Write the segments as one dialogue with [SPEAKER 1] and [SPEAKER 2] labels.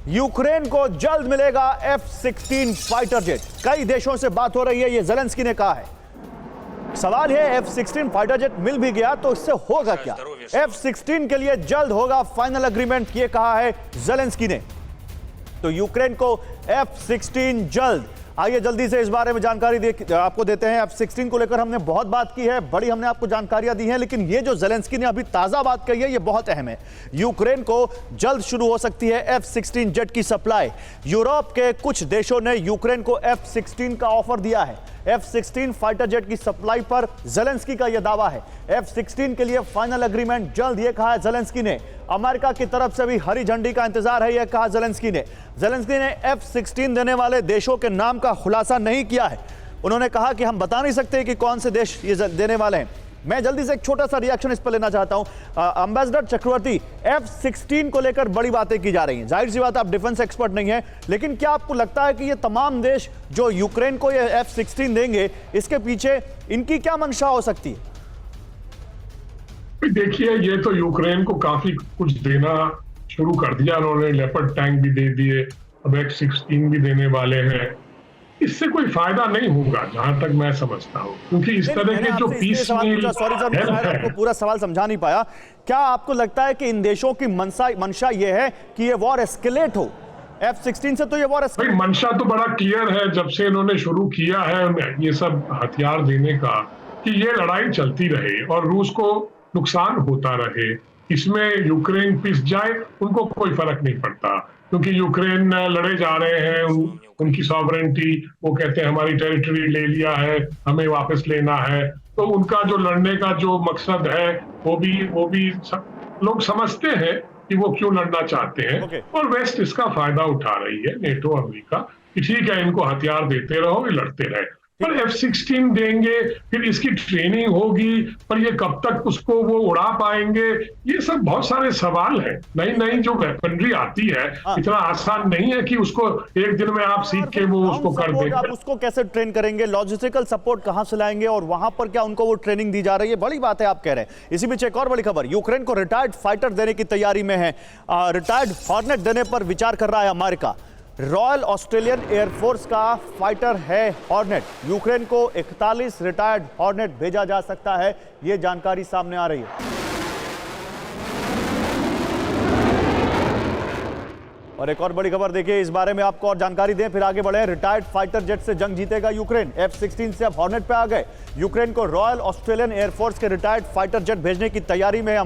[SPEAKER 1] Ukraine को जल्द मिलेगा F-16 फाइटर जेट। कई देशों से बात हो रही है, ये ज़ेलेंस्की ने कहा है। सवाल है F-16 फाइटर जेट मिल भी गया तो इससे होगा क्या? F-16 के लिए जल्द होगा फाइनल एग्रीमेंट, ये कहा है ज़ेलेंस्की ने। तो यूक्रेन को F-16 जल्द। आइए जल्दी से इस बारे में जानकारी आपको देते हैं। F-16 को लेकर हमने बहुत बात की है, बड़ी हमने आपको जानकारियां दी हैं, लेकिन ये जो ज़ेलेंस्की ने अभी ताज़ा बात कही है ये बहुत अहम है। यूक्रेन को जल्द शुरू हो सकती है F-16 जेट की सप्लाई। यूरोप के कुछ देशों ने यूक्रेन को F-16 का ऑफर दिया है। F-16 फाइटर जेट की सप्लाई पर ज़ेलेंस्की का यह दावा है। F-16 के लिए फाइनल एग्रीमेंट जल्द, यह कहा है ज़ेलेंस्की ने। अमेरिका की तरफ से भी हरी झंडी का इंतजार है, यह कहा ज़ेलेंस्की ने। ज़ेलेंस्की ने F-16 देने वाले देशों के नाम का खुलासा नहीं किया है। उन्होंने कहा कि हम बता नहीं सकते कि कौन से देश ये देने वाले हैं। मैं जल्दी से एक छोटा सा रिएक्शन इस पर लेना चाहता हूं। एम्बेसडर चक्रवर्ती, F-16 को लेकर बड़ी बातें की जा रही हैं। जाहिर सी बात, आप डिफेंस एक्सपर्ट नहीं है, लेकिन क्या आपको लगता है कि ये तमाम देश जो यूक्रेन को ये F-16 देंगे, इसके पीछे इनकी क्या मंशा हो सकती है?
[SPEAKER 2] देखिए, ये तो यूक्रेन को काफी कुछ देना शुरू कर दिया उन्होंने। लेपर्ड टैंक भी दे दिए, अब F-16 भी देने वाले हैं। इससे कोई फायदा नहीं होगा जहां तक मैं समझता हूं, क्योंकि इस तरह के जो पीस
[SPEAKER 1] आपको पूरा सवाल समझा नहीं पाया। क्या आपको लगता है कि इन देशों की मंशा ये है कि ये वॉर एस्केलेट हो? F-16 से तो ये वॉर
[SPEAKER 2] भाई, मंशा तो बड़ा क्लियर है जब से इन्होंने शुरू किया है ये सब हथियार देने का, कि ये लड़ाई चलती रहे और रूस को नुकसान होता रहे। इसमें यूक्रेन पिस जाए उनको कोई फर्क नहीं पड़ता, क्योंकि यूक्रेन लड़े जा रहे हैं। उनकी सॉवरेनिटी, वो कहते हैं हमारी टेरिटरी ले लिया है, हमें वापस लेना है। तो उनका जो लड़ने का जो मकसद है वो भी लोग समझते हैं कि वो क्यों लड़ना चाहते हैं। और वेस्ट इसका फायदा उठा रही है, नेटो, अमेरिका, कि ठीक है इनको हथियार देते रहो, ये लड़ते रहे। पर F-16 देंगे, फिर इसकी ट्रेनिंग होगी, पर ये कब तक उसको वो उड़ा पाएंगे, ये सब बहुत सारे सवाल हैं। नई जो वेपनरी आती है इतना आसान नहीं है कि उसको एक दिन में आप सीख के वो उसको कर देंगे।
[SPEAKER 1] आप उसको कैसे ट्रेन करेंगे? लॉजिस्टिकल सपोर्ट कहां से लाएंगे और वहां पर क्या उनको वो ट्रेनिंग दी जा रही है? बड़ी बात है आप कह रहे हैं। इसी बीच एक और बड़ी खबर, यूक्रेन को रिटायर्ड फाइटर देने की तैयारी में है। रिटायर्ड हॉर्नेट देने पर विचार कर रहा है अमेरिका। रॉयल ऑस्ट्रेलियन एयरफोर्स का फाइटर है हॉर्नेट। यूक्रेन को 41 रिटायर्ड हॉर्नेट भेजा जा सकता है, यह जानकारी सामने आ रही है। और एक और बड़ी खबर देखिए, इस बारे में आपको और जानकारी दें फिर आगे बढ़े। रिटायर्ड फाइटर जेट से जंग जीतेगा यूक्रेन। F-16 से अब हॉर्नेट पे आ गए। यूक्रेन को रॉयल ऑस्ट्रेलियन एयरफोर्स के रिटायर्ड फाइटर जेट भेजने की तैयारी में है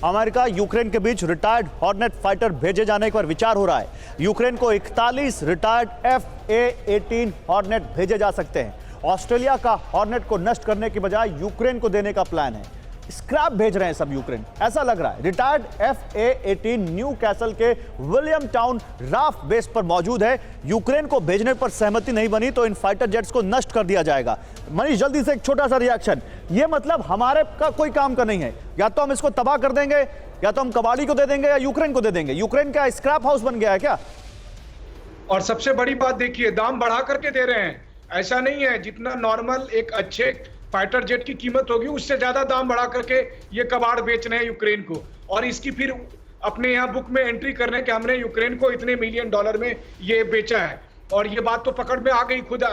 [SPEAKER 1] अमेरिका यूक्रेन के बीच रिटायर्ड हॉर्नेट फाइटर भेजे जाने पर विचार हो रहा है। यूक्रेन को 41 रिटायर्ड F/A-18 हॉर्नेट भेजे जा सकते हैं। ऑस्ट्रेलिया का हॉर्नेट को नष्ट करने की बजाय यूक्रेन को देने का प्लान है। स्क्रैप भेज रहे हैं सब यूक्रेन, ऐसा लग रहा है। रिटायर्ड F/A-18 न्यू कैसल के विलियम टाउन राफ बेस पर मौजूद है। यूक्रेन को भेजने पर सहमति नहीं बनी तो इन फाइटर जेट्स को नष्ट कर दिया जाएगा। मनीष, जल्दी से एक छोटा सा रिएक्शन। ये मतलब हमारे का कोई काम का नहीं है, या तो हम इसको तबाह कर देंगे, या तो हम कबाड़ी को दे देंगे, या यूक्रेन को दे देंगे। यूक्रेन का स्क्रैप हाउस बन गया है क्या?
[SPEAKER 3] और सबसे बड़ी बात देखिए, दाम बढ़ा करके दे रहे हैं। ऐसा नहीं है जितना नॉर्मल एक अच्छे फाइटर जेट की कीमत होगी उससे ज्यादा दाम बढ़ा करके ये कबाड़ बेच रहे हैं यूक्रेन को। और इसकी फिर अपने यहाँ बुक में एंट्री करने के हमने यूक्रेन को इतने मिलियन डॉलर में ये बेचा है। और ये बात तो पकड़ में आ गई, खुद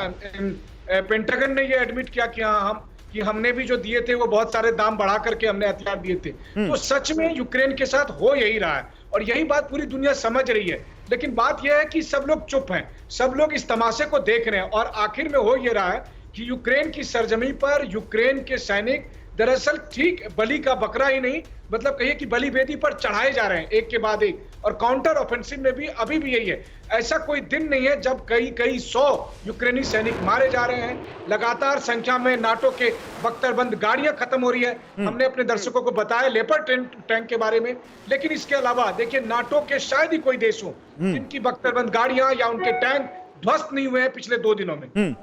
[SPEAKER 3] पेंटागन ने ये एडमिट किया कि हमने भी जो दिए थे वो बहुत सारे दाम बढ़ा करके हमने हथियार दिए थे। तो सच में यूक्रेन के साथ हो यही रहा है और यही बात पूरी दुनिया समझ रही है। लेकिन बात यह है कि सब लोग चुप हैं, सब लोग इस तमाशे को देख रहे हैं। और आखिर में हो ये रहा है कि यूक्रेन की सरजमी पर यूक्रेन के सैनिक दरअसल ठीक बलि का बकरा ही नहीं, मतलब कहिए कि बलि वेदी पर चढ़ाए जा रहे हैं एक के बाद एक। और काउंटर ऑफेंसिव में भी अभी भी यही है। ऐसा कोई दिन नहीं है जब कई 100 यूक्रेनी सैनिक मारे जा रहे हैं। लगातार संख्या में नाटो के बख्तरबंद गाड़ियां खत्म हो रही है। हमने अपने दर्शकों को बताया लेपर्ड टैंक के बारे में, लेकिन इसके अलावा देखिए नाटो के शायद ही कोई देश हो जिनकी बख्तरबंद गाड़ियां या उनके टैंक ध्वस्त नहीं हुए हैं पिछले 2 दिनों में।